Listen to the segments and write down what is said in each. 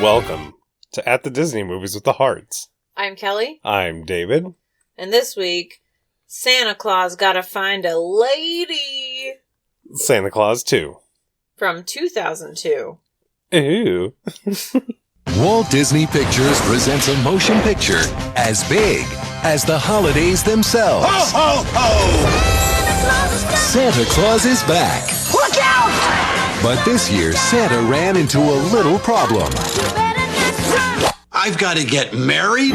Welcome to At the Disney Movies with the Hearts. I'm Kelly. I'm David. And this week, Santa Claus Gotta Find a Lady. Santa Claus 2. From 2002. Ooh. Walt Disney Pictures presents a motion picture as big as the holidays themselves. Ho, ho, ho! Santa Claus is back. Look out! But this year, Santa ran into a little problem. I've got to get married?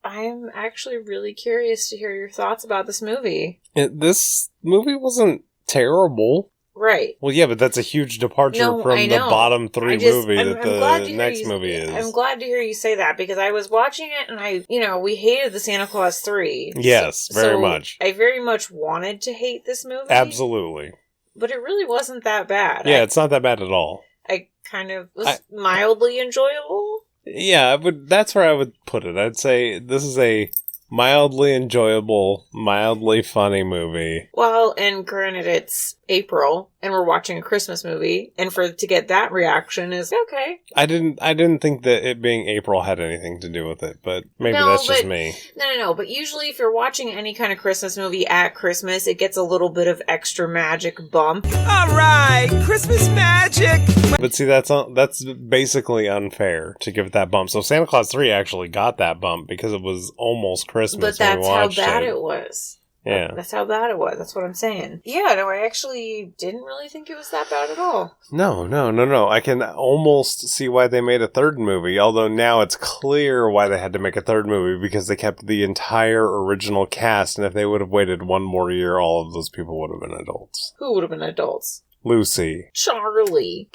I'm actually really curious to hear your thoughts about this movie. This movie wasn't terrible. Right. Well, yeah, but that's a huge departure from the bottom three movie that the next movie is. I'm glad to hear you say that, because I was watching it and we hated the Santa Claus 3. Yes, very much. I very much wanted to hate this movie. Absolutely. But it really wasn't that bad. Yeah, it's not that bad at all. I kind of was mildly enjoyable. Yeah, that's where I would put it. I'd say this is a mildly enjoyable, mildly funny movie. Well, and granted it's April, and we're watching a Christmas movie, and to get that reaction is okay. I didn't think that it being April had anything to do with it, but that's just me. No. But usually if you're watching any kind of Christmas movie at Christmas, it gets a little bit of extra magic bump. All right, Christmas magic! But see, that's basically unfair to give it that bump. So Santa Claus 3 actually got that bump because it was almost Christmas. But that's how bad it was. Yeah. That's how bad it was. That's what I'm saying. Yeah, no, I actually didn't really think it was that bad at all. No. I can almost see why they made a third movie, although now it's clear why they had to make a third movie, because they kept the entire original cast, and if they would have waited one more year, all of those people would have been adults. Who would have been adults? Lucy. Charlie.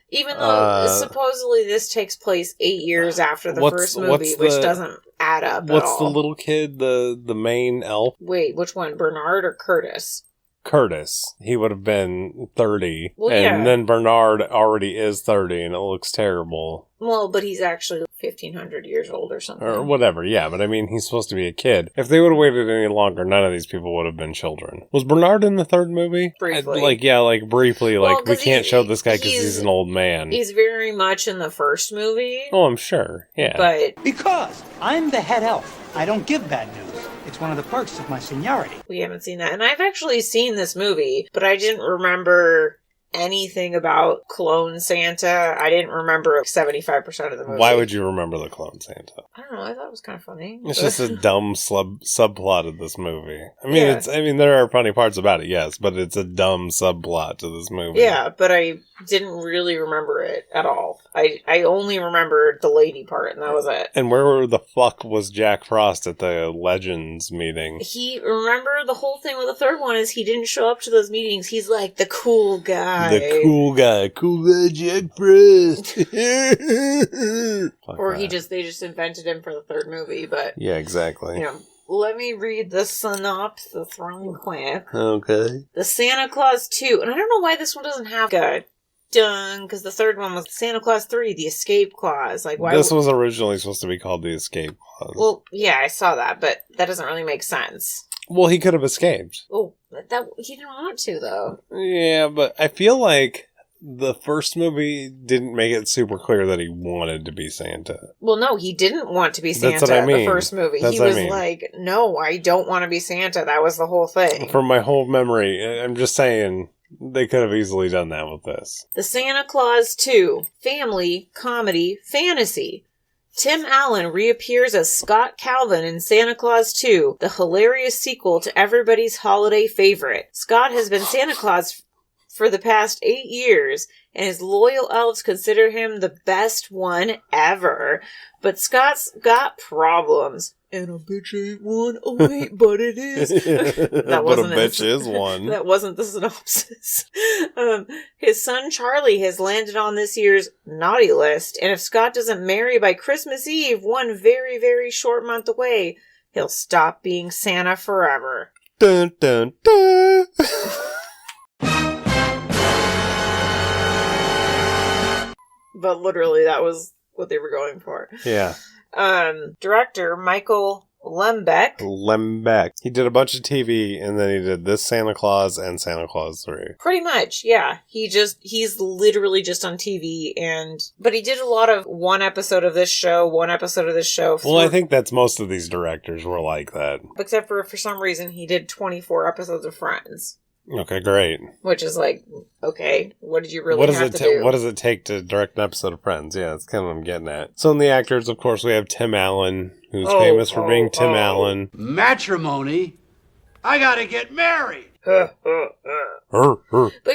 Even though supposedly this takes place 8 years after the first movie, which doesn't add up at all. What's the little kid, the main elf? Wait, which one? Bernard or Curtis? Curtis. He would have been 30. Well, and then Bernard already is 30, and it looks terrible. Well, but he's actually 1,500 years old or something. Or whatever, yeah. But I mean, he's supposed to be a kid. If they would have waited any longer, none of these people would have been children. Was Bernard in the third movie? Briefly. Briefly. We can't show this guy because he's an old man. He's very much in the first movie. Oh, I'm sure, yeah. But because I'm the head elf, I don't give bad news. It's one of the perks of my seniority. We haven't seen that. And I've actually seen this movie, but I didn't remember anything about Clone Santa. I didn't remember 75% of the movie. Why would you remember the Clone Santa? I don't know. I thought it was kind of funny. It's just a dumb subplot of this movie. There are funny parts about it, yes, but it's a dumb subplot to this movie. Yeah, but I didn't really remember it at all. I only remembered the lady part, and that was it. And where the fuck was Jack Frost at the Legends meeting? Remember the whole thing with the third one is he didn't show up to those meetings. He's like the cool guy. The cool guy, Jack Frost. Or they just invented him for the third movie, but yeah, exactly. Let me read the synopsis real quick. Okay. The Santa Claus 2, and I don't know why this one doesn't have a done, because the third one was Santa Claus 3, the Escape Clause. Why this was originally supposed to be called the Escape Clause. Well, yeah, I saw that, but that doesn't really make sense. Well, he could have escaped. Oh, he didn't want to, though. Yeah, but I feel like the first movie didn't make it super clear that he wanted to be Santa. Well, no, he didn't want to be Santa. That's what I mean. The first movie. He was like, no, I don't want to be Santa. That was the whole thing. From my whole memory, I'm just saying, they could have easily done that with this. The Santa Claus 2, family, comedy, fantasy. Tim Allen reappears as Scott Calvin in Santa Claus 2, the hilarious sequel to everybody's holiday favorite. Scott has been Santa Claus for the past 8 years, and his loyal elves consider him the best one ever. But Scott's got problems. And a bitch ain't one. Oh wait, but it is. But a bitch is one. That wasn't the synopsis. His son Charlie has landed on this year's naughty list, and if Scott doesn't marry by Christmas Eve, one very, very short month away, he'll stop being Santa forever. Dun, dun, dun. But literally, that was what they were going for. Yeah. Director Michael Lembeck. He did a bunch of TV, and then he did this Santa Claus and Santa Claus 3. Pretty much, yeah. He's literally just on TV, but he did a lot of one episode of this show. Well, I think that's most of these directors were like that. Except for some reason, he did 24 episodes of Friends. Okay, great. Which is like, okay, what did you really have to do? What does it take to direct an episode of Friends? Yeah, that's kind of what I'm getting at. So in the actors, of course, we have Tim Allen, who's famous for being Tim Allen. Matrimony? I gotta get married! But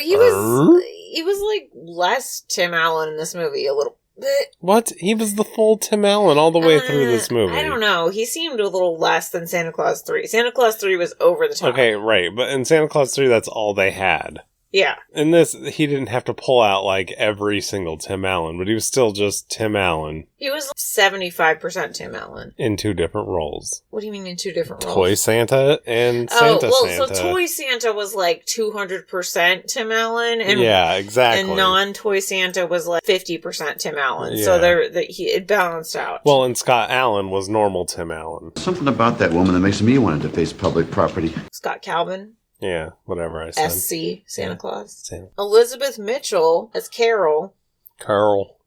he was like less Tim Allen in this movie a little bit. What? He was the full Tim Allen all the way through this movie. I don't know. He seemed a little less than Santa Claus 3. Santa Claus 3 was over the top. Okay, right. But in Santa Claus 3, that's all they had. Yeah. In this, he didn't have to pull out, like, every single Tim Allen, but he was still just Tim Allen. He was 75% Tim Allen. In 2 different roles. What do you mean in 2 different roles? Toy Santa and Santa Santa. So Toy Santa was like 200% Tim Allen. And, yeah, exactly. And non-Toy Santa was like 50% Tim Allen. Yeah. So it balanced out. Well, and Scott Allen was normal Tim Allen. Something about that woman that makes me want to face public property. Scott Calvin. Yeah, whatever I said. SC, Santa Claus. Santa. Elizabeth Mitchell as Carol. Carl.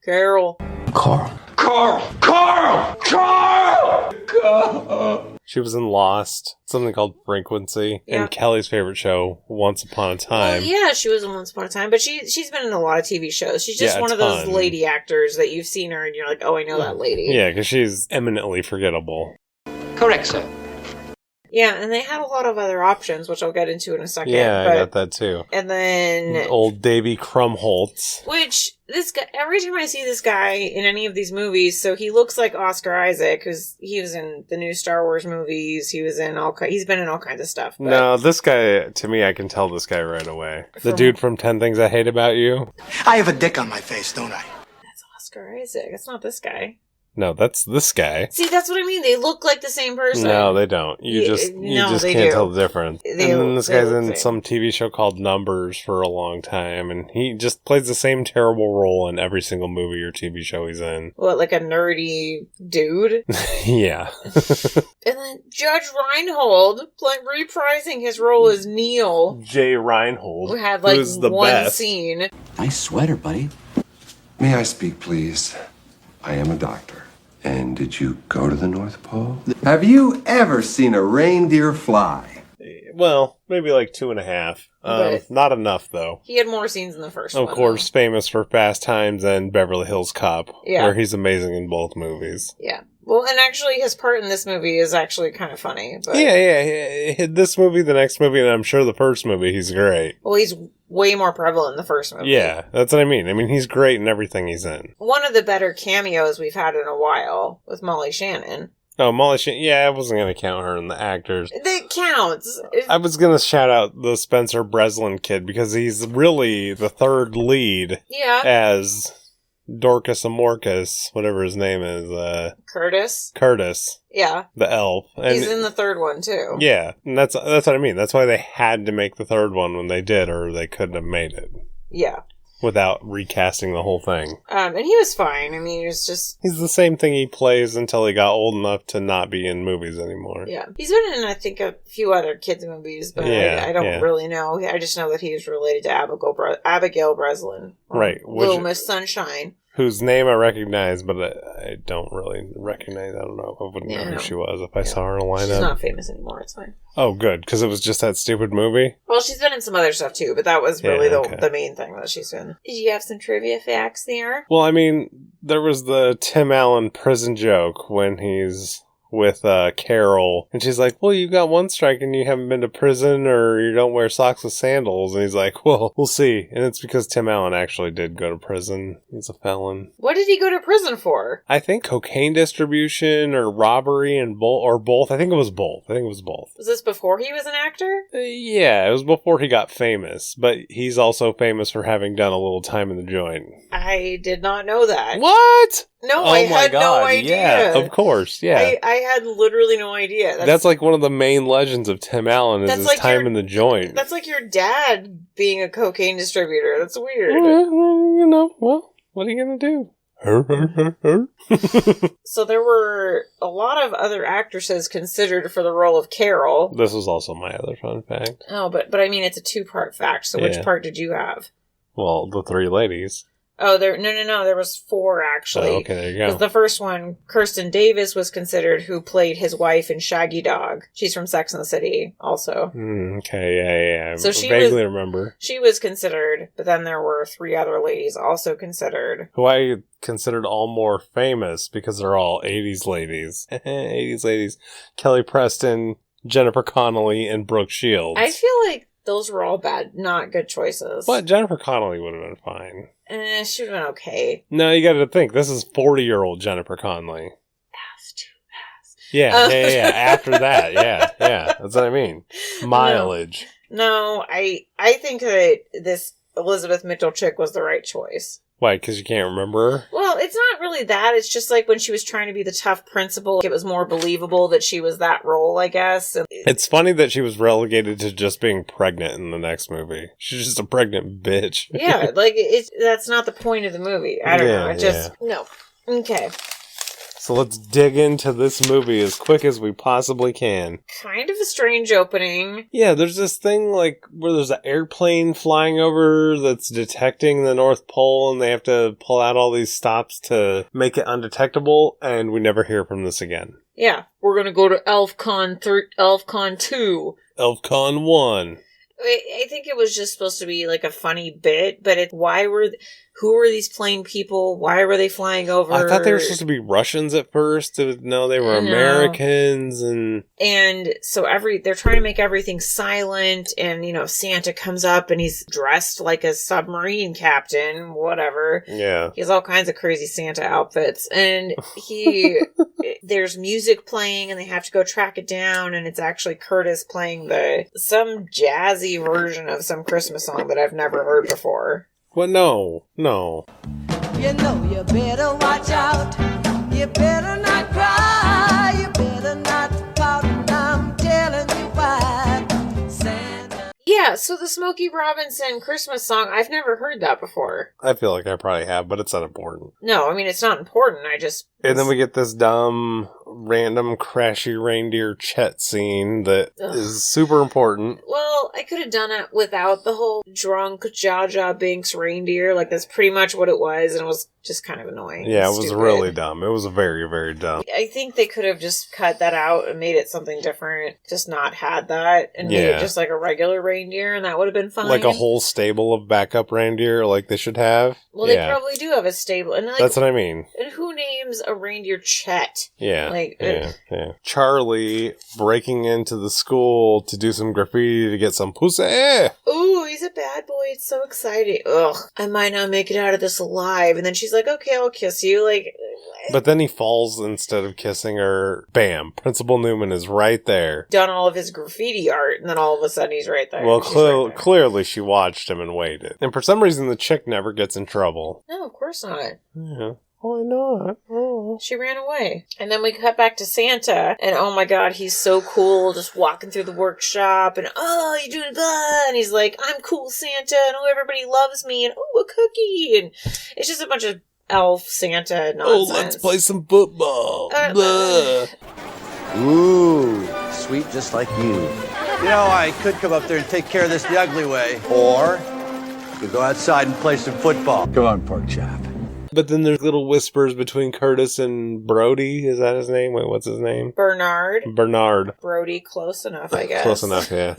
She was in Lost, something called Frequency, and Kelly's favorite show, Once Upon a Time. Well, yeah, she was in Once Upon a Time, but she's been in a lot of TV shows. She's just one of those lady actors that you've seen her and you're like, oh, I know that lady. Yeah, because she's eminently forgettable. Correct, sir. Yeah, and they had a lot of other options, which I'll get into in a second. Yeah, I got that too. And then... Old Davy Krumholtz. Which, this guy, every time I see this guy in any of these movies, so he looks like Oscar Isaac, because he was in the new Star Wars movies, he's been in all kinds of stuff. But... No, this guy, to me, I can tell this guy right away. The dude from 10 Things I Hate About You. I have a dick on my face, don't I? That's Oscar Isaac. That's not this guy. No, that's this guy. See, that's what I mean. They look like the same person. No, they don't. You just can't tell the difference. And then this guy's in some TV show called Numbers for a long time, and he just plays the same terrible role in every single movie or TV show he's in. What, like a nerdy dude? Yeah. And then Judge Reinhold, reprising his role as Neil. Jay Reinhold. Who had like one scene. Nice sweater, buddy. May I speak, please? I am a doctor. And did you go to the North Pole? Have you ever seen a reindeer fly? Well, maybe like 2.5. Not enough, though. He had more scenes in the first one. Of course, famous for Fast Times and Beverly Hills Cop, where he's amazing in both movies. Yeah. Well, and actually, his part in this movie is actually kind of funny. But... Yeah. This movie, the next movie, and I'm sure the first movie, he's great. Well, he's way more prevalent in the first movie. Yeah, that's what I mean. I mean, he's great in everything he's in. One of the better cameos we've had in a while with Molly Shannon. Oh, Molly Shannon. Yeah, I wasn't going to count her in the actors. That counts. I was going to shout out the Spencer Breslin kid because he's really the third lead as Dorcas Amorcus, whatever his name is. Curtis. Yeah. The elf. And he's in the third one, too. Yeah, and that's what I mean. That's why they had to make the third one when they did, or they couldn't have made it. Yeah. Without recasting the whole thing. And he was fine. I mean, he was just... He's the same thing he plays until he got old enough to not be in movies anymore. Yeah. He's been in, I think, a few other kids' movies, but I don't really know. I just know that he is related to Abigail Breslin. Right. Little Miss Sunshine. Whose name I recognize, but I don't really recognize. I don't know. I wouldn't know who she was if I saw her in a lineup. She's not famous anymore. It's fine. Oh, good. Because it was just that stupid movie? Well, she's been in some other stuff, too, but that was really the main thing that she's in. Did you have some trivia facts there? Well, I mean, there was the Tim Allen prison joke when he's with Carol, and she's like, well, you got one strike and you haven't been to prison, or you don't wear socks with sandals, and he's like, well, we'll see. And it's because Tim Allen actually did go to prison. He's a felon. What did he go to prison for? I think cocaine distribution or robbery and both. I think it was both. Was this before he was an actor? Yeah, it was before he got famous, but he's also famous for having done a little time in the joint. I did not know that. What? No, I had no idea. Yeah, of course, yeah. I had literally no idea. That's like one of the main legends of Tim Allen is his like time in the joint. That's like your dad being a cocaine distributor. That's weird. Well, what are you going to do? So there were a lot of other actresses considered for the role of Carol. This was also my other fun fact. Oh, but I mean, it's a 2-part fact, so which part did you have? Well, the 3 ladies. Oh, no. There was 4, actually. Oh, okay, there you go. Because the first one, Kirsten Davis was considered, who played his wife in Shaggy Dog. She's from Sex and the City, also. Okay, yeah. So I she vaguely remember. She was considered, but then there were 3 other ladies also considered. Who I considered all more famous because they're all 80s ladies. 80s ladies. Kelly Preston, Jennifer Connelly, and Brooke Shields. I feel like those were all not good choices. But Jennifer Connelly would have been fine. She would have been okay. No, you got to think. This is 40-year-old Jennifer Connelly. Ass to ass. Yeah. After that, yeah. That's what I mean. Mileage. No, I think that this Elizabeth Mitchell chick was the right choice. Why? Because you can't remember her? Well, it's not really that. It's just like when she was trying to be the tough principal, it was more believable that she was that role, I guess. It's funny that she was relegated to just being pregnant in the next movie. She's just a pregnant bitch. Yeah, like, that's not the point of the movie. I don't know. No. Okay. So let's dig into this movie as quick as we possibly can. Kind of a strange opening. Yeah, there's this thing like where there's an airplane flying over that's detecting the North Pole and they have to pull out all these stops to make it undetectable, and we never hear from this again. Yeah, we're gonna go to ElfCon 2. ElfCon 1. I think it was just supposed to be like a funny bit, but who were these plane people? Why were they flying over? I thought they were supposed to be Russians at first. No, they were Americans, and so they're trying to make everything silent, and Santa comes up and he's dressed like a submarine captain, whatever. Yeah, he has all kinds of crazy Santa outfits, and there's music playing, and they have to go track it down, and it's actually Curtis playing some jazzy version of some Christmas song that I've never heard before. Well, no. You know you better watch out. You better not cry. You better not pout. I'm telling you why. Santa. Yeah, so the Smokey Robinson Christmas song, I've never heard that before. I feel like I probably have, but it's not important. No, I mean, it's not important. And then we get this dumb, random, crashy reindeer Chet scene that is super important. Well, I could have done it without the whole drunk Jar Jar Binks reindeer. Like, that's pretty much what it was, and it was just kind of annoying. Yeah, it was really dumb. It was very, very dumb. I think they could have just cut that out and made it something different. Just not had that, and made it just like a regular reindeer, and that would have been fine. Like a whole stable of backup reindeer like they should have. Well, they probably do have a stable. And that's what I mean. And who names a reindeer Chet? Yeah. Charlie breaking into the school to do some graffiti to get some pussy. Ooh, he's a bad boy. It's so exciting. Ugh, I might not make it out of this alive. And then she's like, okay, I'll kiss you. Like, but then he falls instead of kissing her. Bam. Principal Newman is right there. Done all of his graffiti art, and then all of a sudden he's right there. Well, clearly she watched him and waited. And for some reason the chick never gets in trouble. No, of course not. Yeah. Why not? Oh. She ran away. And then we cut back to Santa, and oh my god, he's so cool, just walking through the workshop, and oh, you're doing blah, and he's like, I'm cool Santa, and oh, everybody loves me, and oh, a cookie, and it's just a bunch of elf Santa nonsense. Oh, let's play some football. Ooh, sweet just like you. You know, I could come up there and take care of this the ugly way, or we could go outside and play some football. Come on, pork chop. But then there's little whispers between Curtis and Brody. Is that his name? Wait, what's his name? Bernard. Brody, close enough, I guess. Close enough, yeah.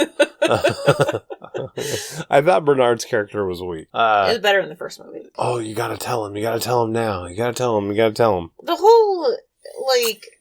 I thought Bernard's character was weak. It was better in the first movie. Oh, you gotta tell him. You gotta tell him now. You gotta tell him. You gotta tell him. The whole,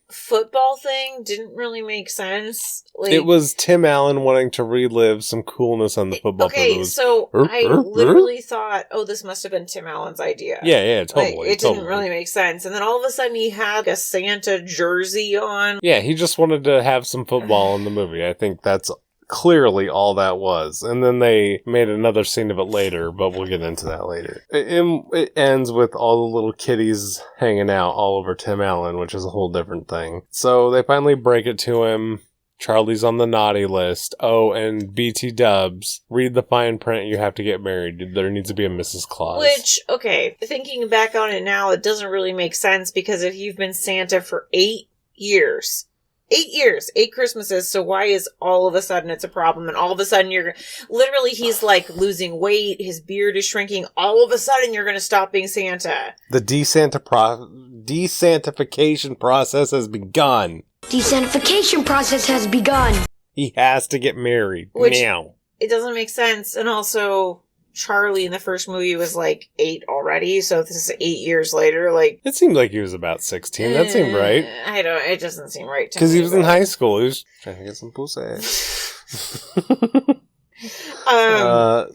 football thing didn't really make sense. It was Tim Allen wanting to relive some coolness on the football field. Okay, so I literally thought, this must have been Tim Allen's idea. Yeah, totally. It didn't really make sense. And then all of a sudden he had a Santa jersey on. Yeah, he just wanted to have some football in the movie. I think that's clearly all that was. And then they made another scene of it later, but we'll get into that later. It ends with all the little kitties hanging out all over Tim Allen, which is a whole different thing. So they finally break it to him. Charlie's on the naughty list. Oh, and BT Dubs, read the fine print, you have to get married. There needs to be a Mrs. Claus. Which, okay, thinking back on it now, it doesn't really make sense because if you've been Santa for 8 years, 8 Christmases, so why is all of a sudden it's a problem and all of a sudden literally he's like losing weight, his beard is shrinking, all of a sudden you're going to stop being Santa. The desantification process has begun. Desantification process has begun. He has to get married now. It doesn't make sense, and also Charlie in the first movie was like 8 already, so this is 8 years later. Like, it seemed like he was about 16. That seemed right. It doesn't seem right to me. Because he was in high school. He was trying to get some pussy.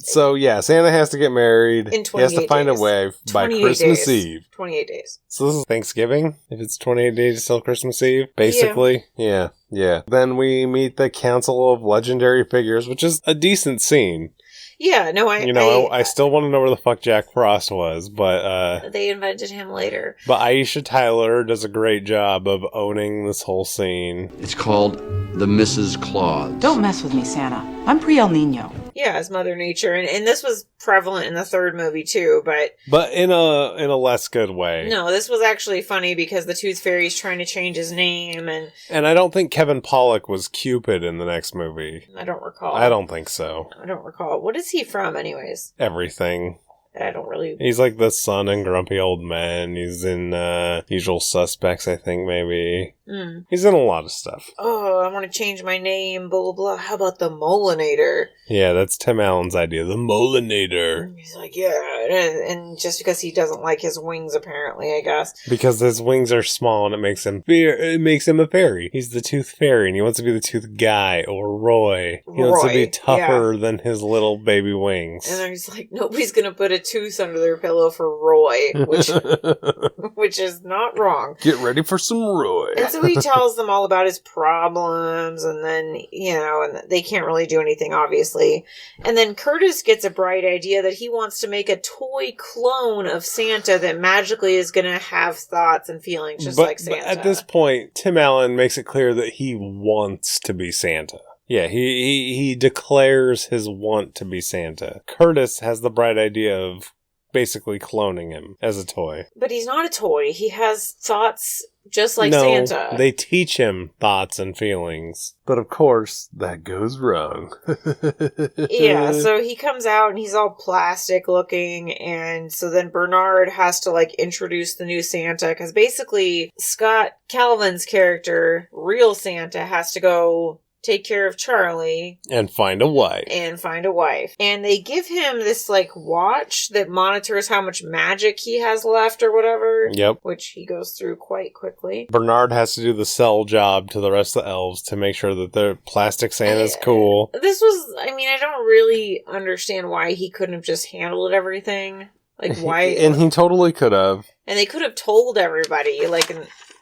So yeah, Santa has to get married. In 28 He has to find days. a way by Christmas Eve. 28 days. So this is Thanksgiving? If it's 28 days till Christmas Eve? Basically? Yeah. Then we meet the Council of Legendary Figures, which is a decent scene. Yeah, no, I still want to know where the fuck Jack Frost was, but they invented him later. But Aisha Tyler does a great job of owning this whole scene. It's called the Mrs. Claus. Don't mess with me, Santa. I'm pre-El Nino. Yeah, as Mother Nature, and this was prevalent in the third movie too, but in a less good way. No, this was actually funny because the Tooth Fairy's trying to change his name, and I don't think Kevin Pollak was Cupid in the next movie. I don't recall. I don't think so. I don't recall. What is he from, anyways? Everything. I don't really... He's like the son in Grumpy Old Men. He's in Usual Suspects, I think, maybe. He's in a lot of stuff. Oh, I want to change my name, blah, blah, blah. How about the Molinator? Yeah, that's Tim Allen's idea, the Molinator. He's like, yeah, and just because he doesn't like his wings, apparently, I guess. Because his wings are small and it makes him a fairy. He's the Tooth Fairy and he wants to be the Tooth Guy or Roy. He wants to be tougher than his little baby wings. And then he's like, nobody's going to put a tooth under their pillow for Roy, which is not wrong. Get ready for some Roy. And so he tells them all about his problems, and then, and they can't really do anything, obviously. And then Curtis gets a bright idea that he wants to make a toy clone of Santa that magically is going to have thoughts and feelings just like Santa. But at this point, Tim Allen makes it clear that he wants to be Santa. Yeah, he declares his want to be Santa. Curtis has the bright idea of basically cloning him as a toy. But he's not a toy. He has thoughts just like Santa. They teach him thoughts and feelings. But of course, that goes wrong. Yeah, so he comes out and he's all plastic looking, and so then Bernard has to introduce the new Santa, because basically Scott Calvin's character, real Santa, has to go take care of Charlie. And find a wife. And they give him this, watch that monitors how much magic he has left or whatever. Yep. Which he goes through quite quickly. Bernard has to do the sell job to the rest of the elves to make sure that their plastic Santa's cool. This was, I don't really understand why he couldn't have just handled everything. Why? And he totally could have. And they could have told everybody,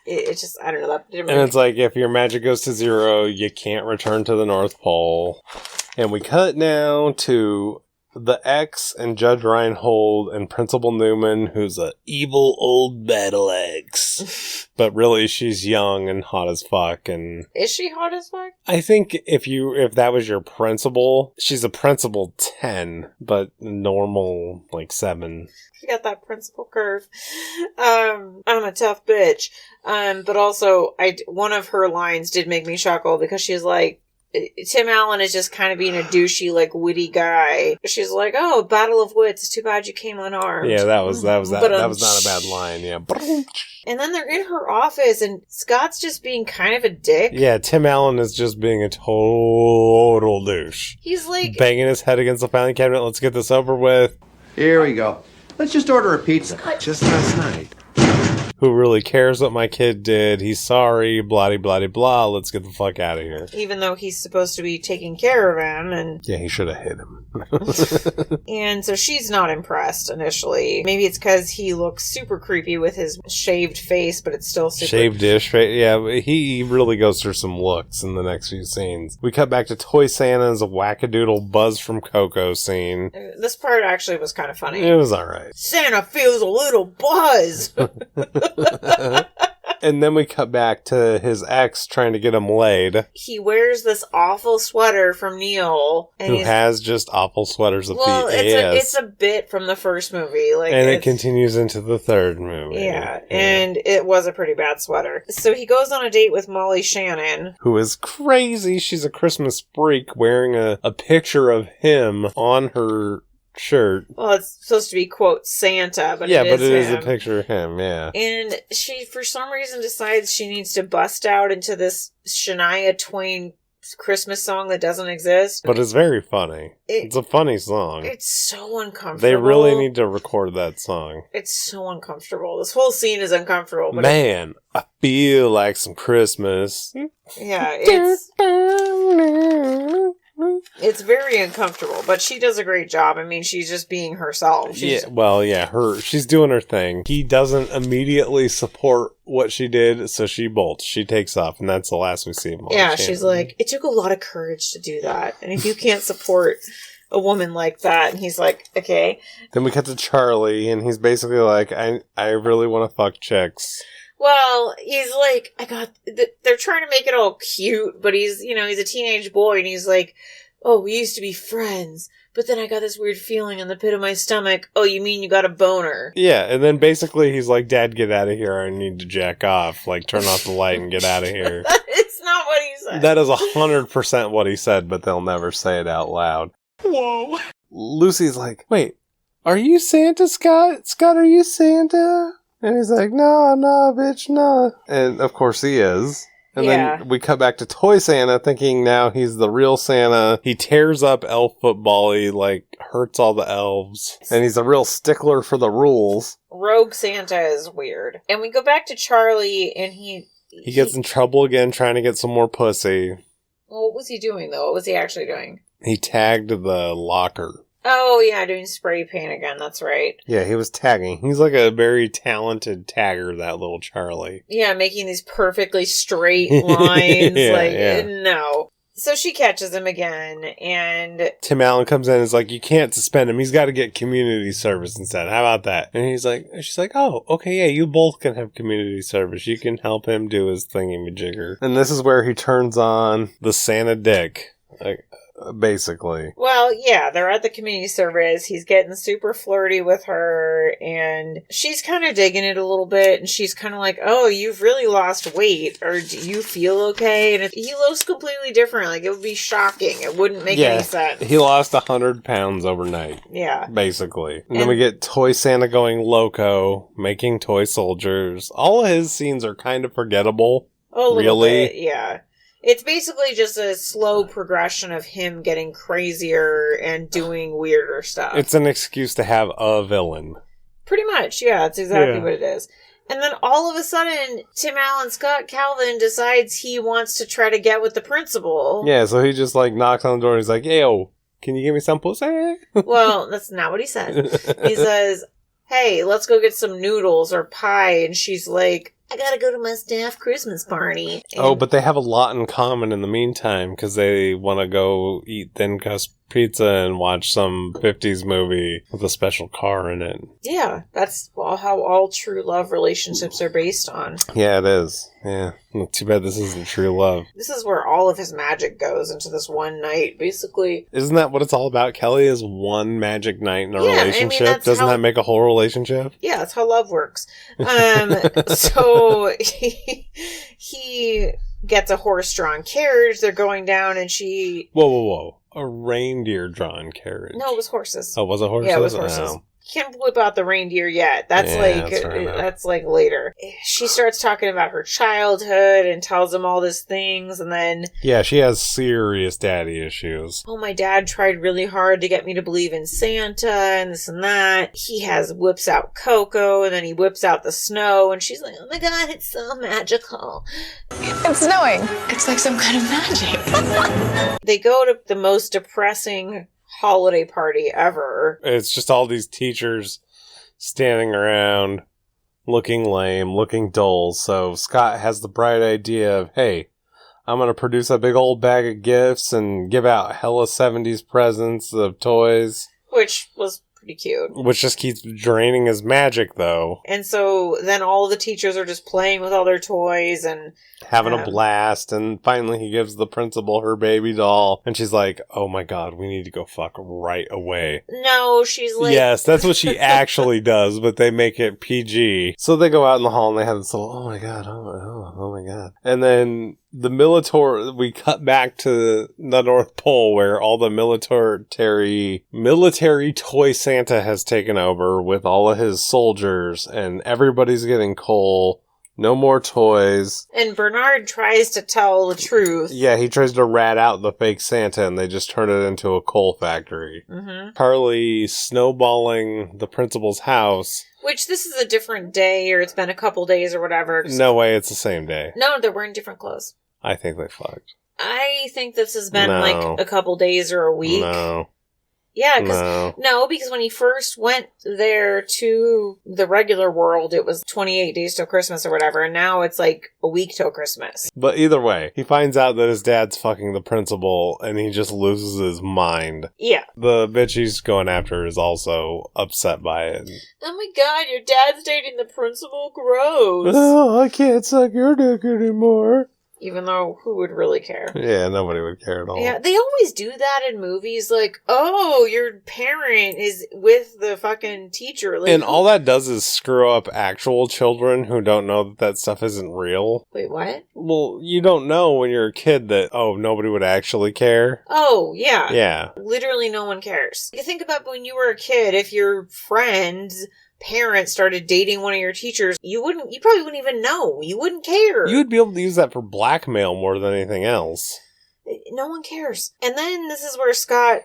it's just, I don't know. That didn't and it's if your magic goes to 0, you can't return to the North Pole. And we cut now to the ex and Judge Reinhold and Principal Newman, who's a evil old battle axe. But really, she's young and hot as fuck. And is she hot as fuck? I think if that was your principal, she's a principal 10, but normal 7. She got that principal curve. I'm a tough bitch. But also, one of her lines did make me chuckle because she's like, Tim Allen is just kind of being a douchey, witty guy. She's like, "Oh, battle of wits. It's too bad you came unarmed." Yeah, that was not a bad line. Yeah. And then they're in her office, and Scott's just being kind of a dick. Yeah, Tim Allen is just being a total douche. He's banging his head against the filing cabinet. Let's get this over with. Here we go. Let's just order a pizza. Just last night. Who really cares what my kid did? He's sorry, blah, blah, blah. Let's get the fuck out of here. Even though he's supposed to be taking care of him. And yeah, he should have hit him. And so she's not impressed initially. Maybe it's because he looks super creepy with his shaved face, but it's still super... Shaved-ish face. Yeah, he really goes through some looks in the next few scenes. We cut back to Toy Santa's wackadoodle Buzz from Coco scene. This part actually was kind of funny. It was alright. Santa feels a little buzz. And then we cut back to his ex trying to get him laid. He wears this awful sweater from Neil. And who has just awful sweaters with the ass. It's a bit from the first movie. And it continues into the third movie. Yeah, and it was a pretty bad sweater. So he goes on a date with Molly Shannon. Who is crazy. She's a Christmas freak wearing a picture of him on her shirt. Well, it's supposed to be, quote, Santa, but it is is him. a picture of him, yeah. And she, for some reason, decides she needs to bust out into this Shania Twain Christmas song that doesn't exist. But it's very funny. It's a funny song. It's so uncomfortable. They really need to record that song. It's so uncomfortable. This whole scene is uncomfortable. But man, I feel like some Christmas. Yeah, it's very uncomfortable, but she does a great job. I mean, she's just being herself. She's doing her thing. He doesn't immediately support what she did, so she bolts. She takes off, and that's the last we see of Molly Shannon. She's like, it took a lot of courage to do that, and if you can't support a woman like that, and he's like, okay. Then we cut to Charlie, and he's basically like, I really want to fuck chicks. Well, he's like, they're trying to make it all cute, but he's a teenage boy, and he's like, oh, we used to be friends, but then I got this weird feeling in the pit of my stomach. Oh, you mean you got a boner? Yeah, and then basically he's like, Dad, get out of here. I need to jack off. Like, turn off the light and get out of here. It's not what he said. That is 100% what he said, but they'll never say it out loud. Whoa. Lucy's like, wait, are you Santa, Scott? Scott, are you Santa? And he's like, no, bitch, no. And of course he is. And then we cut back to Toy Santa thinking now he's the real Santa. He tears up elf football. He, hurts all the elves. And he's a real stickler for the rules. Rogue Santa is weird. And we go back to Charlie, and he gets in trouble again trying to get some more pussy. Well, what was he doing, though? What was he actually doing? He tagged the locker. Oh, yeah, doing spray paint again. That's right. Yeah, he was tagging. He's like a very talented tagger, that little Charlie. Yeah, making these perfectly straight lines. No. So she catches him again, and Tim Allen comes in and is like, you can't suspend him. He's got to get community service instead. How about that? And she's like, oh, okay, yeah, you both can have community service. You can help him do his thingy-majigger. And this is where he turns on the Santa dick. Basically. Well, yeah, they're at the community service. He's getting super flirty with her, and she's kind of digging it a little bit, and she's kind of like, oh, you've really lost weight, or do you feel okay? And he looks completely different. Like, it would be shocking. It wouldn't make any sense. He lost 100 pounds overnight. Yeah. Basically. And then we get Toy Santa going loco, making toy soldiers. All of his scenes are kind of forgettable. A little bit, yeah. It's basically just a slow progression of him getting crazier and doing weirder stuff. It's an excuse to have a villain. Pretty much, yeah. That's exactly what it is. And then all of a sudden, Tim Allen Scott Calvin decides he wants to try to get with the principal. Yeah, so he just knocks on the door and he's like, yo, can you give me some pussy? Well, that's not what he said. He says, hey, let's go get some noodles or pie. And she's like, I gotta go to my staff Christmas party. And but they have a lot in common in the meantime because they want to go eat thin crust pizza and watch some 50s movie with a special car in it. Yeah, that's how all true love relationships are based on. Yeah, it is. Yeah. Too bad this isn't true love. This is where all of his magic goes into this one night, basically. Isn't that what it's all about, Kelly? Is one magic night in a relationship? Doesn't that make a whole relationship? Yeah, that's how love works. So he gets a horse-drawn carriage. They're going down, and she... Whoa. A reindeer-drawn carriage. No, it was horses. Oh, was it horses? Yeah, it was horses. Oh. Can't whip out the reindeer yet. That's that's later. She starts talking about her childhood and tells him all these things, and then she has serious daddy issues. Oh, my dad tried really hard to get me to believe in Santa and this and that. He whips out Coco, and then he whips out the snow, and she's like, oh my god, it's so magical. It's snowing. It's like some kind of magic. They go to the most depressing holiday party ever. It's just all these teachers standing around looking lame, looking dull. So Scott has the bright idea of, hey, I'm going to produce a big old bag of gifts and give out hella 70s presents of toys. Which was pretty cute. Which just keeps draining his magic, though. And so then all the teachers are just playing with all their toys and having a blast, and finally he gives the principal her baby doll, and she's like, oh my god, we need to go fuck right away. No, she's like... Yes, that's what she actually does, but they make it PG. So they go out in the hall and they have this little, oh my god, oh my god. And then the military, we cut back to the North Pole where all the military toy Santa has taken over with all of his soldiers, and everybody's getting coal. No more toys. And Bernard tries to tell the truth. Yeah, he tries to rat out the fake Santa, and they just turn it into a coal factory. Mm-hmm. Charlie snowballing the principal's house. Which, this is a different day, or it's been a couple days or whatever. No way, it's the same day. No, they're wearing different clothes. I think they fucked. I think this has been like a couple days or a week. No. Yeah, because when he first went there to the regular world, it was 28 days till Christmas or whatever, and now it's like a week till Christmas. But either way, he finds out that his dad's fucking the principal, and he just loses his mind. Yeah. The bitch he's going after is also upset by it. Oh my god, your dad's dating the principal? Gross. Oh, I can't suck your dick anymore. Even though, who would really care? Yeah, nobody would care at all. Yeah, they always do that in movies. Like, oh, your parent is with the fucking teacher. Like, and all that does is screw up actual children who don't know that stuff isn't real. Wait, what? Well, you don't know when you're a kid that, nobody would actually care. Oh, yeah. Yeah. Literally no one cares. You think about when you were a kid, if your friends... parents started dating one of your teachers, you probably wouldn't even know. You wouldn't care. You would be able to use that for blackmail more than anything else. No one cares. And then this is where Scott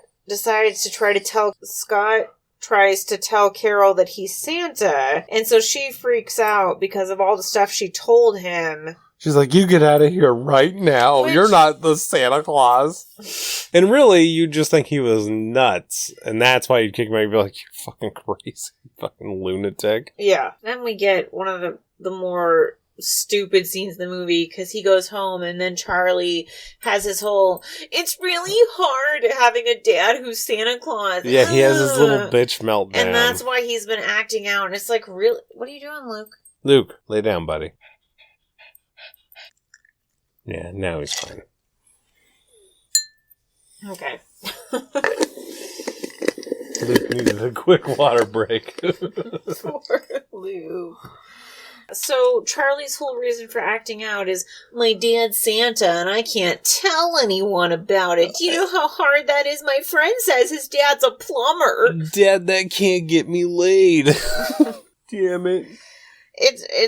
tries to tell Carol that he's Santa. And so she freaks out because of all the stuff she told him. She's like, you get out of here right now. You're not the Santa Claus. And really, you just think he was nuts. And that's why you'd kick him out and be like, you're fucking crazy. Fucking lunatic. Yeah. Then we get one of the more stupid scenes in the movie because he goes home and then Charlie has his whole, it's really hard having a dad who's Santa Claus. Yeah, he has his little bitch meltdown. And that's why he's been acting out. And it's like, really? What are you doing, Luke? Luke, lay down, buddy. Yeah, now he's fine. Okay. Luke needed a quick water break. Poor Luke. So, Charlie's whole reason for acting out is, my dad's Santa and I can't tell anyone about it. Do you know how hard that is? My friend says his dad's a plumber. Dad, that can't get me laid. Damn it.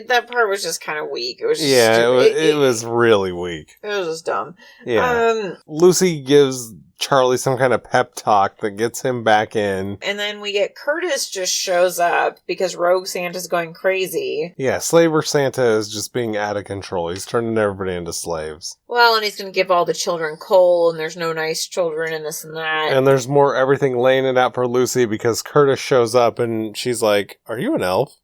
That part was just kind of weak. It was just it was really weak. It was just dumb. Yeah. Lucy gives Charlie some kind of pep talk that gets him back in. And then we get Curtis just shows up because Rogue Santa's going crazy. Yeah, Slaver Santa is just being out of control. He's turning everybody into slaves. Well, and he's going to give all the children coal, and there's no nice children, and this and that. And there's more everything laying it out for Lucy because Curtis shows up and she's like, are you an elf?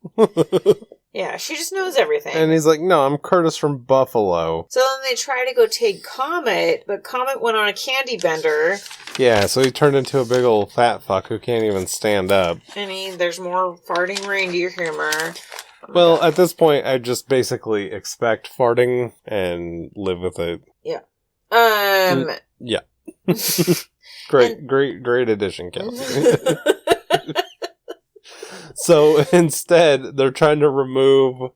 Yeah, she just knows everything. And he's like, no, I'm Curtis from Buffalo. So then they try to go take Comet, but Comet went on a candy bender. Yeah, so he turned into a big old fat fuck who can't even stand up. And there's more farting reindeer humor. Well, at this point, I just basically expect farting and live with it. Yeah. Yeah. Great addition, Kelsey. So instead, they're trying to remove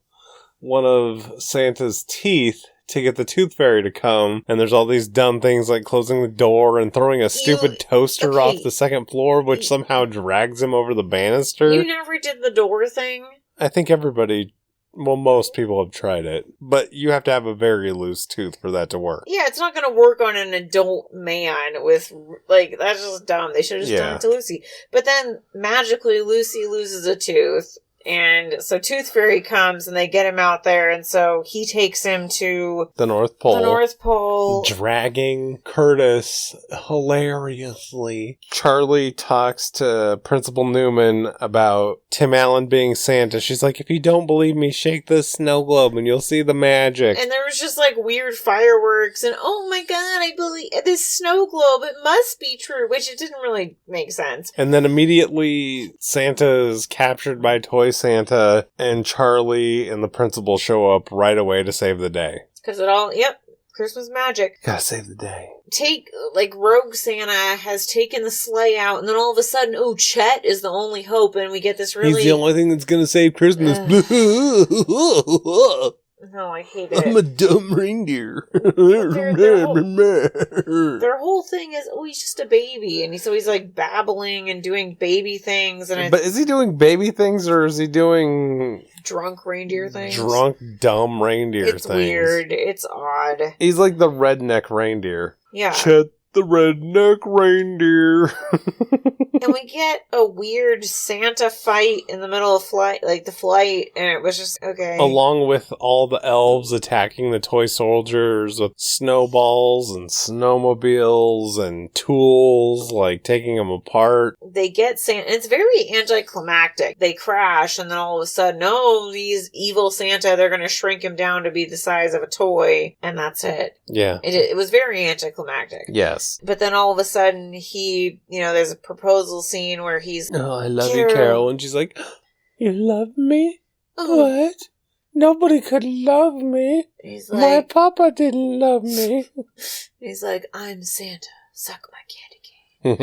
one of Santa's teeth to get the Tooth Fairy to come. And there's all these dumb things like closing the door and throwing a stupid toaster off the second floor, which somehow drags him over the banister. You never did the door thing? I think most people have tried it. But you have to have a very loose tooth for that to work. Yeah, it's not going to work on an adult man with, that's just dumb. They should have just done it to Lucy. But then, magically, Lucy loses a tooth. And so Tooth Fairy comes and they get him out there, and so he takes him to the North Pole. The North Pole. Dragging Curtis hilariously. Charlie talks to Principal Newman about Tim Allen being Santa. She's like, if you don't believe me, shake this snow globe and you'll see the magic. And there was just like weird fireworks and oh my god, I believe this snow globe, it must be true, which it didn't really make sense. And then immediately Santa is captured by Toy Santa, and Charlie and the principal show up right away to save the day. Because it all, Christmas magic. Gotta save the day. Rogue Santa has taken the sleigh out, and then all of a sudden, Chet is the only hope, and we get this really... He's the only thing that's gonna save Christmas. No, I hate it. I'm a dumb reindeer. Their whole thing is, he's just a baby, and so he's like babbling and doing baby things. But is he doing baby things, or is he doing drunk reindeer things? Drunk, dumb reindeer things. It's weird. It's odd. He's like the redneck reindeer. Yeah. Chet the redneck reindeer. And we get a weird Santa fight in the middle of the flight, and it was just, okay. Along with all the elves attacking the toy soldiers with snowballs and snowmobiles and tools, taking them apart. They get Santa. It's very anticlimactic. They crash, and then all of a sudden, these evil Santa, they're going to shrink him down to be the size of a toy, and that's it. Yeah. It was very anticlimactic. Yes. But then all of a sudden, there's a proposal scene where he's... Oh, I love you, Carol. And she's like, you love me? What? Nobody could love me. He's My like... papa didn't love me. He's like, I'm Santa. Suck my candy cane.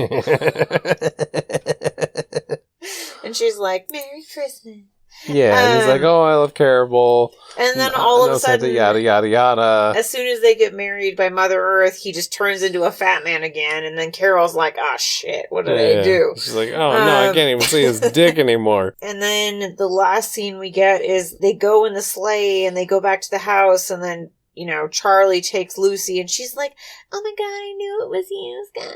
And she's like, Merry Christmas. Yeah, and he's like, I love Carol. And then all of a sudden, Santa, yada, yada, yada. As soon as they get married by Mother Earth, he just turns into a fat man again. And then Carol's like, shit, what did I do? She's like, no, I can't even see his dick anymore. And then the last scene we get is they go in the sleigh and they go back to the house, and then, Charlie takes Lucy, and she's like, oh my god, I knew it was you, Scott.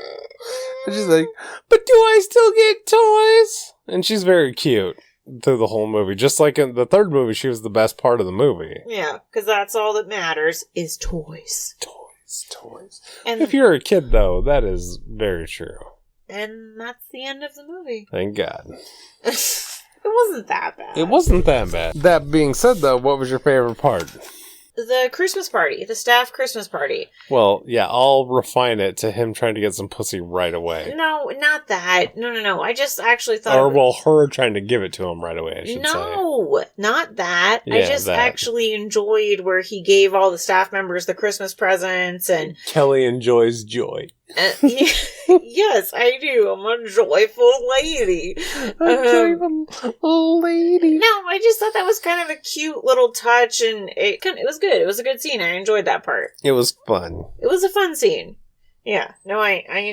And she's like, but do I still get toys? And she's very cute through the whole movie. Just like in the third movie, she was the best part of the movie. Yeah, because that's all that matters is toys. Toys. And if you're a kid, though, that is very true. And that's the end of the movie. Thank God. It wasn't that bad. It wasn't that bad. That being said, though, what was your favorite part? The Christmas party. The staff Christmas party. Well, yeah, I'll refine it to him trying to get some pussy right away. No, not that. No. I just actually thought... Or, her trying to give it to him right away, I should say. No, not that. Yeah, I just actually enjoyed where he gave all the staff members the Christmas presents, and... Kelly enjoys joy. Yes, I do. I'm a joyful lady. A joyful lady. No, I just thought that was kind of a cute little touch, and it was good. It was a good scene. I enjoyed that part. It was fun. It was a fun scene. Yeah, no,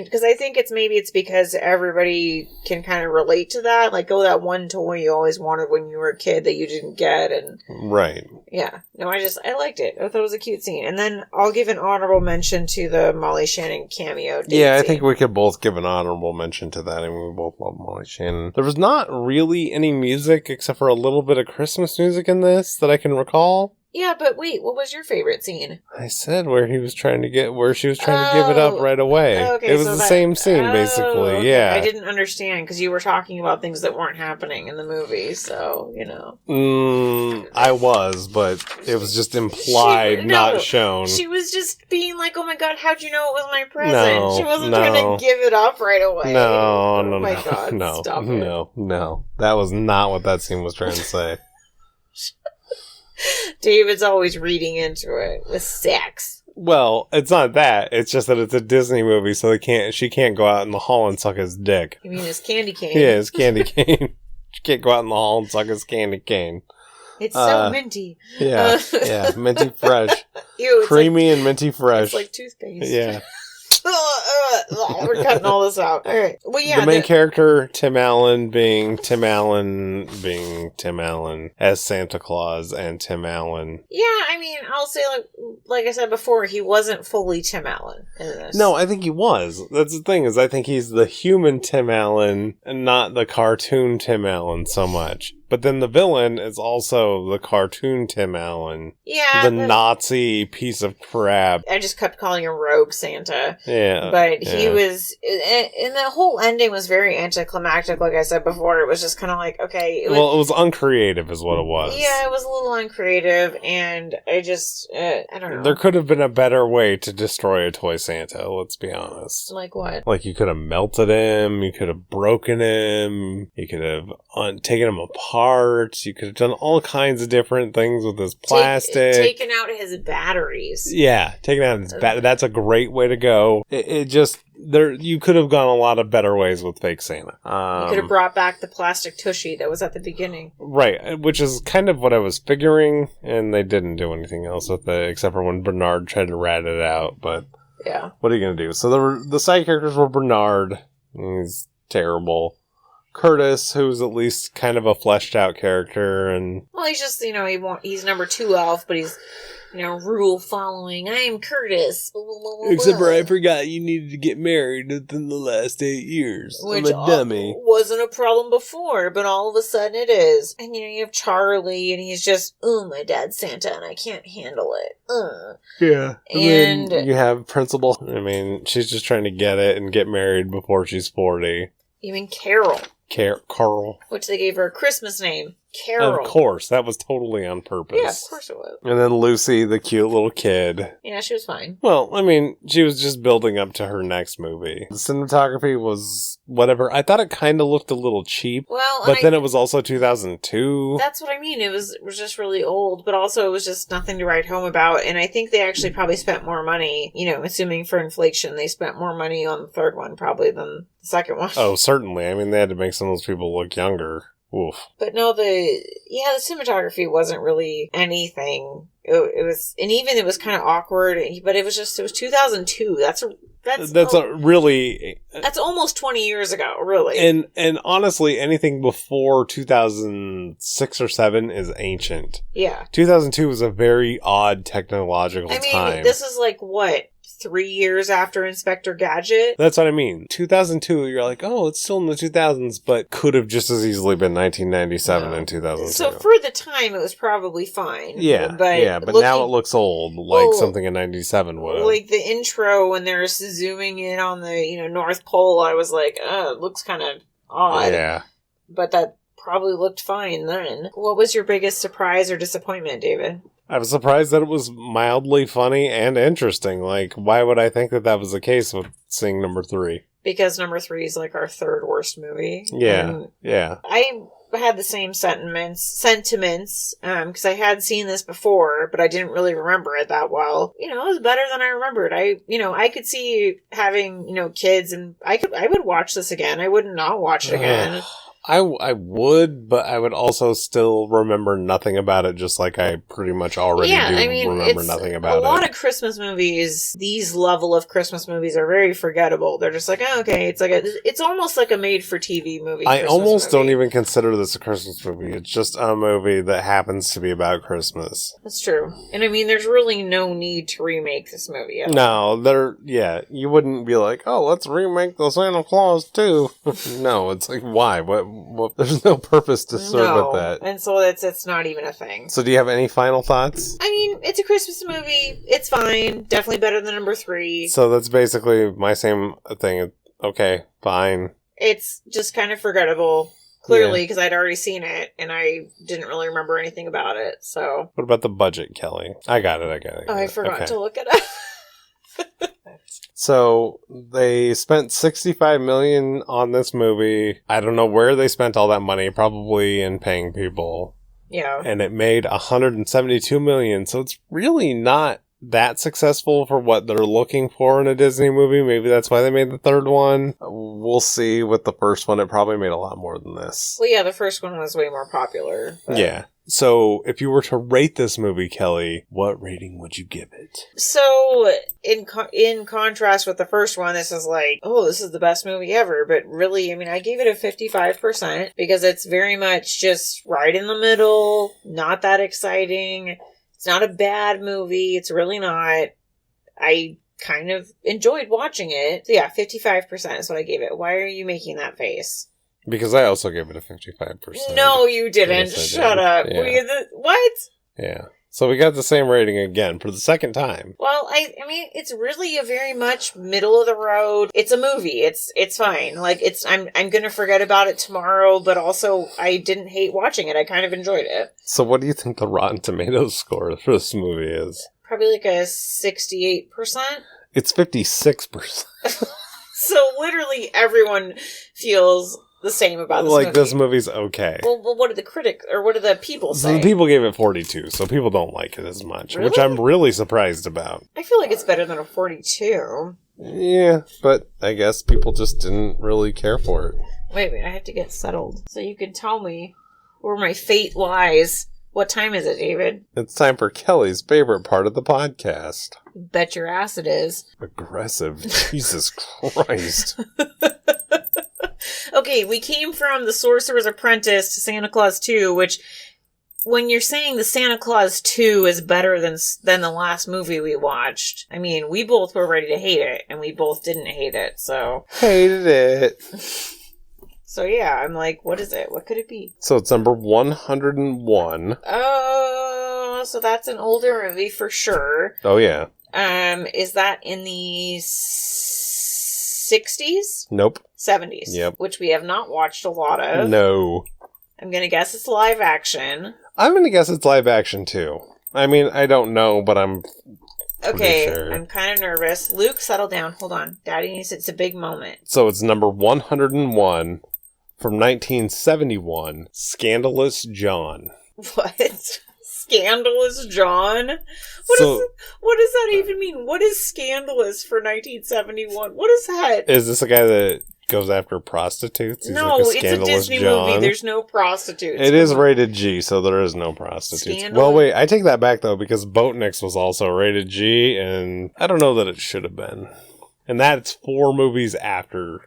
because I think it's because everybody can kind of relate to that. Like, that one toy you always wanted when you were a kid that you didn't get, and right. Yeah, no, I liked it. I thought it was a cute scene, and then I'll give an honorable mention to the Molly Shannon cameo. Yeah, I think we could both give an honorable mention to that, and we both love Molly Shannon. There was not really any music except for a little bit of Christmas music in this that I can recall. Yeah, but wait, what was your favorite scene? I said where she was trying to give it up right away. Okay, it was the same scene, basically. Okay. Yeah, I didn't understand because you were talking about things that weren't happening in the movie, so I was, but it was just implied, not shown. She was just being like, "Oh my god, how'd you know it was my present?" No, she wasn't trying to give it up right away. No, oh my god, stop it. No, that was not what that scene was trying to say. David's always reading into it with sex. Well, it's not that. It's just that it's a Disney movie, so she can't go out in the hall and suck his dick. You mean his candy cane? Yeah, his candy cane. She can't go out in the hall and suck his candy cane. It's so minty. Yeah, minty fresh. Ew, creamy and minty fresh. It's like toothpaste. Yeah. We're cutting all this out. All right. Well, yeah. The main character, Tim Allen, being Tim Allen as Santa Claus, and Tim Allen. Yeah, I mean, I'll say like I said before, he wasn't fully Tim Allen in this. No, I think he was. That's the thing, is I think he's the human Tim Allen and not the cartoon Tim Allen so much. But then the villain is also the cartoon Tim Allen. Yeah. The Nazi piece of crap. I just kept calling him Rogue Santa. Yeah. But he was... And the whole ending was very anticlimactic, like I said before. It was just kind of like, okay... It was uncreative is what it was. Yeah, it was a little uncreative, and I just... I don't know. There could have been a better way to destroy a toy Santa, let's be honest. Like what? Like, you could have melted him, you could have broken him, you could have taken him apart, you could have done all kinds of different things with his plastic. Taken out his batteries. Yeah, taken out his batteries. That's a great way to go. It just... you could have gone a lot of better ways with fake Santa. You could have brought back the plastic tushy that was at the beginning. Right, which is kind of what I was figuring, and they didn't do anything else with it, except for when Bernard tried to rat it out, but... Yeah. What are you going to do? So the side characters were Bernard. He's terrible. Curtis, who's at least kind of a fleshed out character, and... Well, he's just, he's number 2 elf, but he's... rule following. I am Curtis. Blah, blah, blah, blah. Except for I forgot you needed to get married within the last 8 years. Which I'm a dummy. Wasn't a problem before, but all of a sudden it is. And you have Charlie, and he's just, my dad's Santa, and I can't handle it. Yeah. And then you have Principal. I mean, she's just trying to get it and get married before she's 40. You mean Carol? Carl. Which they gave her a Christmas name. Carol. Of course. That was totally on purpose. Yeah, of course it was. And then Lucy, the cute little kid. Yeah, she was fine. Well, I mean, she was just building up to her next movie. The cinematography was whatever. I thought it kind of looked a little cheap. Well, but then it was also 2002. That's what I mean. It was just really old, but also it was just nothing to write home about. And I think they actually probably spent more money, assuming for inflation, they spent more money on the third one probably than the second one. Oh, certainly. I mean, they had to make some of those people look younger. Oof. But no, the cinematography wasn't really anything. It was, and even it was kind of awkward, but it was 2002. That's almost 20 years ago, really. And honestly, anything before 2006 or 7 is ancient. Yeah. 2002 was a very odd technological time. This is like, what, 3 years after Inspector Gadget? That's what I mean. 2002, you're like, oh, it's still in the 2000s, but could have just as easily been 1997 and 2002. So for the time, it was probably fine. Yeah, but now it looks old, like something in 97 would have. Like the intro when they're zooming in on the, North Pole, I was like, it looks kind of odd. Yeah. But that probably looked fine then. What was your biggest surprise or disappointment, David? I was surprised that it was mildly funny and interesting. Like, why would I think that was the case with seeing number 3? Because number 3 is like our third worst movie. Yeah, yeah. I had the same sentiments, because I had seen this before, but I didn't really remember it that well. It was better than I remembered. I could see having, kids, and I would watch this again. I would not watch it again. I would, but I would also still remember nothing about it, just like I pretty much already remember nothing about it. A lot of Christmas movies, these level of Christmas movies are very forgettable. They're just like, okay, it's almost like a made-for-TV movie. I almost don't even consider this a Christmas movie. It's just a movie that happens to be about Christmas. That's true. And there's really no need to remake this movie. No, you wouldn't be like, oh, let's remake the Santa Claus too. No, it's like, why? What, there's no purpose to serve with that. And so it's not even a thing. So do you have any final thoughts? It's a Christmas movie. It's fine. Definitely better than number 3. So that's basically my same thing. Okay, fine. It's just kind of forgettable. Clearly, because I'd already seen it, and I didn't really remember anything about it, so... What about the budget, Kelly? I got it. I forgot to look it up. So they spent $65 million on this movie. I don't know where they spent all that money, probably in paying people. Yeah. And it made $172 million, so it's really not that successful for what they're looking for in a Disney movie. Maybe that's why they made the third one. We'll see. With the first one, it probably made a lot more than this. Well, yeah, the first one was way more popular. But... Yeah. So, if you were to rate this movie, Kelly, what rating would you give it? So, in contrast with the first one, this is like, oh, this is the best movie ever. But really, I gave it a 55% because it's very much just right in the middle, not that exciting. It's not a bad movie. It's really not. I kind of enjoyed watching it. So yeah, 55% is what I gave it. Why are you making that face? Because I also gave it a 55%. No, you didn't. Yes, I did. Shut up. Yeah. What? Yeah. So we got the same rating again for the second time. Well, I mean, it's really a very much middle of the road. It's a movie. It's fine. Like, I'm gonna forget about it tomorrow, but also I didn't hate watching it. I kind of enjoyed it. So what do you think the Rotten Tomatoes score for this movie is? Probably like a 68%. It's 56%. So literally everyone feels the same about this movie. Like, this movie's okay. Well, what did the critics, or what did the people say? So the people gave it 42, so people don't like it as much, Really? which I'm really surprised about. I feel like it's better than a 42. Yeah, but I guess people just didn't really care for it. Wait, I have to get settled. So you can tell me where my fate lies. What time is it, David? It's time for Kelly's favorite part of the podcast. Bet your ass it is. Aggressive. Jesus Christ. Okay, we came from The Sorcerer's Apprentice to Santa Claus 2, which, when you're saying the Santa Claus 2 is better than the last movie we watched, I mean, we both were ready to hate it, and we both didn't hate it, so... Hated it. So yeah, I'm like, what is it? What could it be? So it's number 101. Oh, so that's an older movie for sure. Oh, yeah. Is that in the 60s? Nope. 70s. Yep. Which we have not watched a lot of. No. I'm gonna guess it's live action. I'm gonna guess it's live action, too. I mean, I don't know, but I'm Okay, sure. I'm kind of nervous. Luke, settle down. Hold on. Daddy needs it's a big moment. So it's number 101 from 1971, Scandalous John. What? Scandalous John? What does that even mean? What is scandalous for 1971? What is that? Is this a guy that goes after prostitutes? He's No, like it's a Disney John. movie. There's no prostitutes. It is rated G, so there is no prostitutes. Scandalous. Well, wait, I take that back, though, because Boatniks was also rated G, and I don't know that it should have been. And that's 4 movies after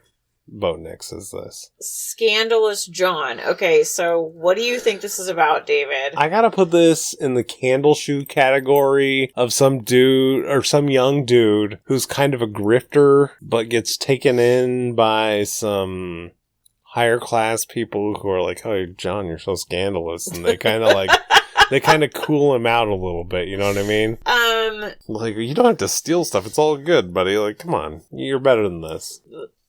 Boatniks is this. Scandalous John. Okay, so what do you think this is about, David? I gotta put this in the candle shoe category of some dude, or some young dude, who's kind of a grifter, but gets taken in by some higher class people who are like, oh, John, you're so scandalous. And they kind of like... They kind of cool him out a little bit, you know what I mean? Like, you don't have to steal stuff. It's all good, buddy. Like, come on. You're better than this.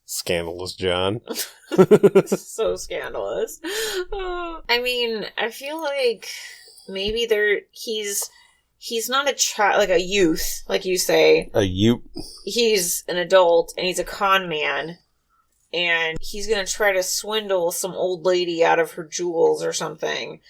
Scandalous John. So scandalous. I mean, I feel like maybe he's not a child, like a youth, like you say. A youth. He's an adult, and he's a con man. And he's gonna try to swindle some old lady out of her jewels or something.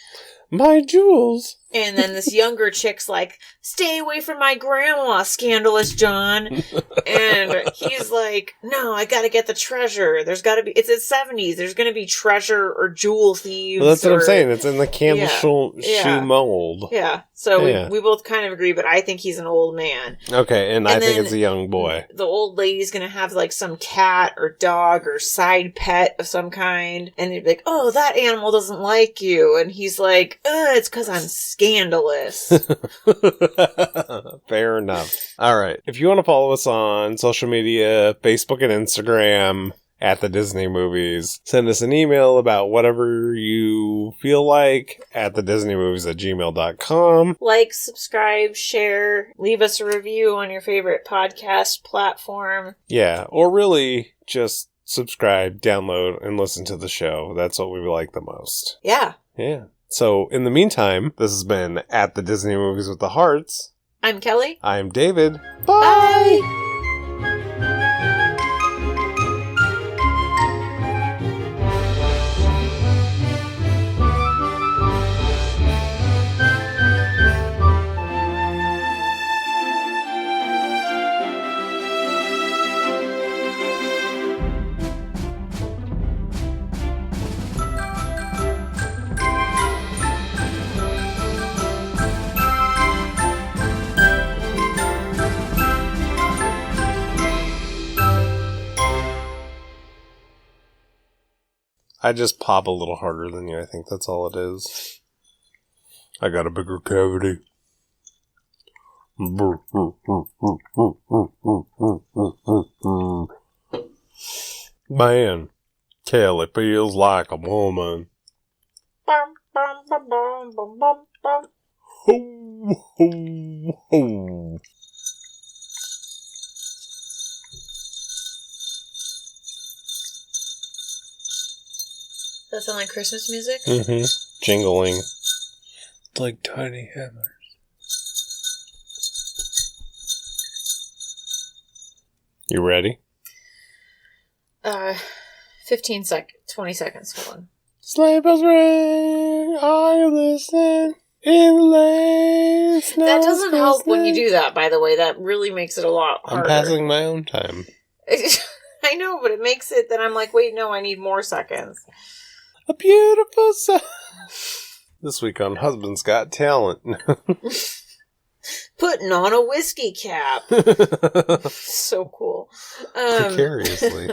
My jewels. And then this younger chick's like, stay away from my grandma, Scandalous John. And he's like, no, I gotta get the treasure. There's gotta be, it's the 70s. There's gonna be treasure or jewel thieves. Well, that's what I'm saying. It's in the candle shoe Yeah. mold. Yeah. So Yeah. we both kind of agree, but I think he's an old man. Okay, and I think then it's a young boy. The old lady's gonna have like some cat or dog or side pet of some kind. And they'd be like, oh, that animal doesn't like you. And he's like, it's because I'm scandalous. Fair enough. All right. If you want to follow us on social media, Facebook and Instagram, at the Disney Movies, send us an email about whatever you feel like at thedisneymovies@gmail.com. Like, subscribe, share, leave us a review on your favorite podcast platform. Yeah, or really just subscribe, download, and listen to the show. That's what we like the most. Yeah. Yeah. So, in the meantime, this has been At the Disney Movies with the Hearts. I'm Kelly. I'm David. Bye! I just pop a little harder than you. I think that's all it is. I got a bigger cavity. Man, Kelly feels like a woman. Bum, bum, bum, bum, bum, bum, bum. Ho, ho, ho. That sound like Christmas music? Mm-hmm. Jingling. Like tiny hammers. You ready? 15 seconds. 20 seconds. Hold on. Sleigh bells ring, are you listening? In the lane, That doesn't help when you do that, by the way. That really makes it a lot harder. I'm passing my own time. I know, but it makes it that I'm like, wait, no, I need more seconds. A beautiful sun. This week on Husband's Got Talent. Putting on a whiskey cap. So cool. Precariously.